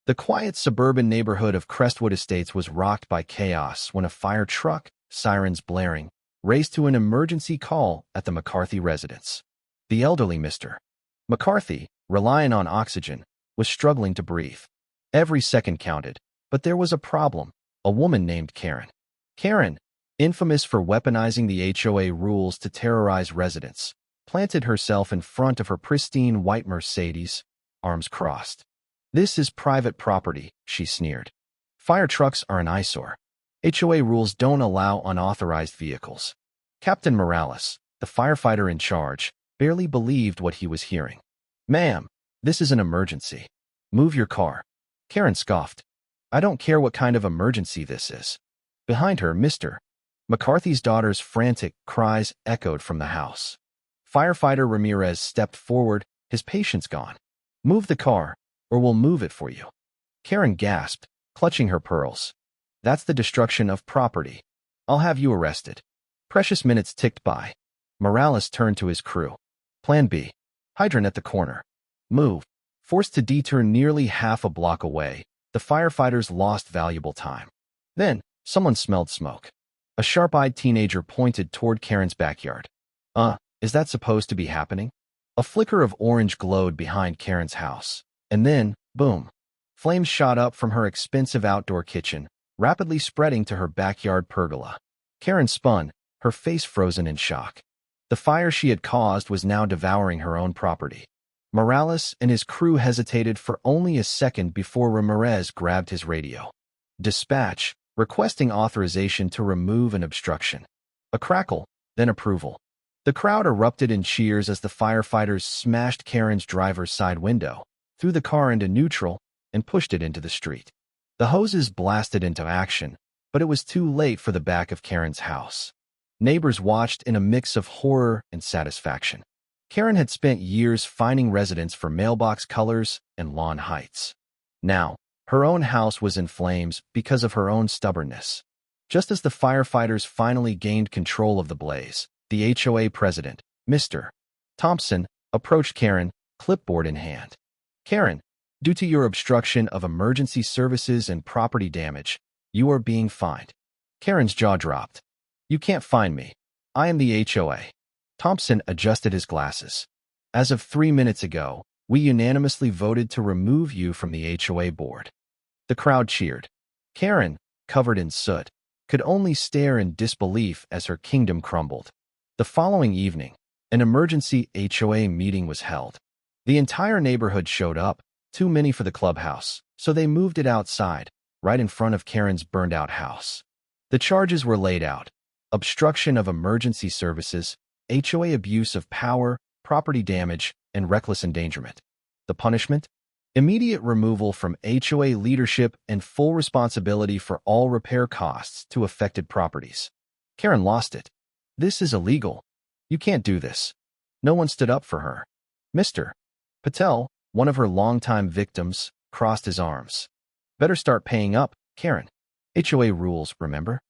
The quiet suburban neighborhood of Crestwood Estates was rocked by chaos when a fire truck, sirens blaring, raced to an emergency call at the McCarthy residence. The elderly Mr. McCarthy, relying on oxygen, was struggling to breathe. Every second counted, but there was a problem: a woman named Karen. Karen, infamous for weaponizing the HOA rules to terrorize residents, planted herself in front of her pristine white Mercedes, arms crossed. "This is private property," she sneered. "Fire trucks are an eyesore. HOA rules don't allow unauthorized vehicles." Captain Morales, the firefighter in charge, barely believed what he was hearing. "Ma'am, this is an emergency. Move your car." Karen scoffed. "I don't care what kind of emergency this is." Behind her, Mr. McCarthy's daughter's frantic cries echoed from the house. Firefighter Ramirez stepped forward, his patience gone. "Move the car, or we'll move it for you." Karen gasped, clutching her pearls. "That's the destruction of property. I'll have you arrested." Precious minutes ticked by. Morales turned to his crew. Plan B. Hydrant at the corner. Move. Forced to detour nearly half a block away, the firefighters lost valuable time. Then, someone smelled smoke. A sharp-eyed teenager pointed toward Karen's backyard. Is that supposed to be happening?" A flicker of orange glowed behind Karen's house. And then, boom. Flames shot up from her expensive outdoor kitchen, rapidly spreading to her backyard pergola. Karen spun, her face frozen in shock. The fire she had caused was now devouring her own property. Morales and his crew hesitated for only a second before Ramirez grabbed his radio. "Dispatch, requesting authorization to remove an obstruction." A crackle, then approval. The crowd erupted in cheers as the firefighters smashed Karen's driver's side window, threw the car into neutral, and pushed it into the street. The hoses blasted into action, but it was too late for the back of Karen's house. Neighbors watched in a mix of horror and satisfaction. Karen had spent years finding residents for mailbox colors and lawn heights. Now, her own house was in flames because of her own stubbornness. Just as the firefighters finally gained control of the blaze, the HOA president, Mr. Thompson, approached Karen, clipboard in hand. "Karen, due to your obstruction of emergency services and property damage, you are being fined." Karen's jaw dropped. "You can't fine me. I am the HOA." Thompson adjusted his glasses. "As of 3 minutes ago, we unanimously voted to remove you from the HOA board." The crowd cheered. Karen, covered in soot, could only stare in disbelief as her kingdom crumbled. The following evening, an emergency HOA meeting was held. The entire neighborhood showed up, too many for the clubhouse, so they moved it outside, right in front of Karen's burned-out house. The charges were laid out: obstruction of emergency services, HOA abuse of power, property damage, and reckless endangerment. The punishment? Immediate removal from HOA leadership and full responsibility for all repair costs to affected properties. Karen lost it. "This is illegal. You can't do this." No one stood up for her. Mr. Patel, one of her longtime victims, crossed his arms. "Better start paying up, Karen. HOA rules, remember?"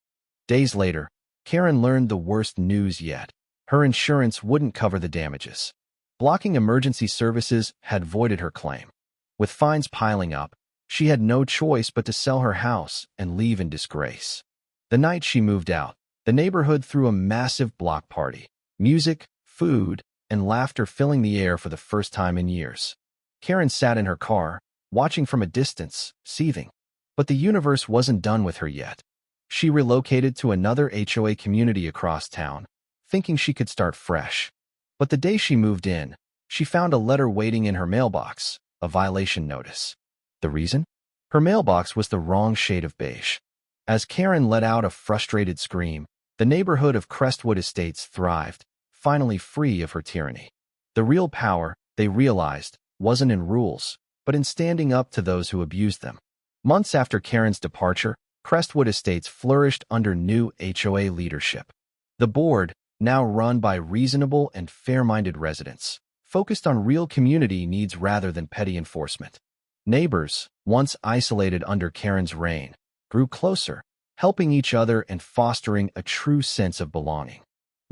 Days later, Karen learned the worst news yet. Her insurance wouldn't cover the damages. Blocking emergency services had voided her claim. With fines piling up, she had no choice but to sell her house and leave in disgrace. The night she moved out, the neighborhood threw a massive block party. Music, food, and laughter filling the air for the first time in years. Karen sat in her car, watching from a distance, seething. But the universe wasn't done with her yet. She relocated to another HOA community across town, thinking she could start fresh. But the day she moved in, she found a letter waiting in her mailbox, a violation notice. The reason? Her mailbox was the wrong shade of beige. As Karen let out a frustrated scream, the neighborhood of Crestwood Estates thrived, finally free of her tyranny. The real power, they realized, wasn't in rules, but in standing up to those who abused them. Months after Karen's departure, Crestwood Estates flourished under new HOA leadership. The board, now run by reasonable and fair-minded residents, focused on real community needs rather than petty enforcement. Neighbors, once isolated under Karen's reign, grew closer, helping each other and fostering a true sense of belonging.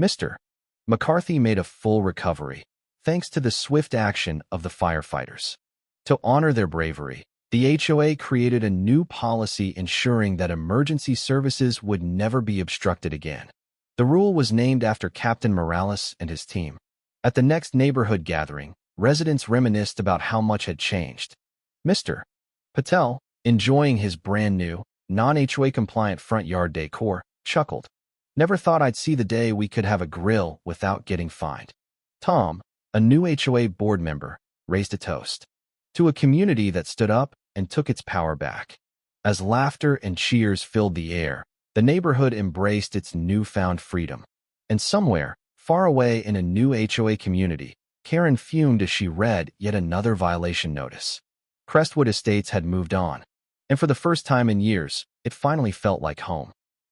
Mr. McCarthy made a full recovery, thanks to the swift action of the firefighters. To honor their bravery, The HOA created a new policy ensuring that emergency services would never be obstructed again. The rule was named after Captain Morales and his team. At the next neighborhood gathering, residents reminisced about how much had changed. Mr. Patel, enjoying his brand-new, non-HOA-compliant front yard decor, chuckled. Never thought I'd see the day we could have a grill without getting fined. Tom, a new HOA board member, raised a toast to a community that stood up and took its power back. As laughter and cheers filled the air, the neighborhood embraced its newfound freedom. And somewhere, far away in a new HOA community, Karen fumed as she read yet another violation notice. Crestwood Estates had moved on, and for the first time in years, it finally felt like home.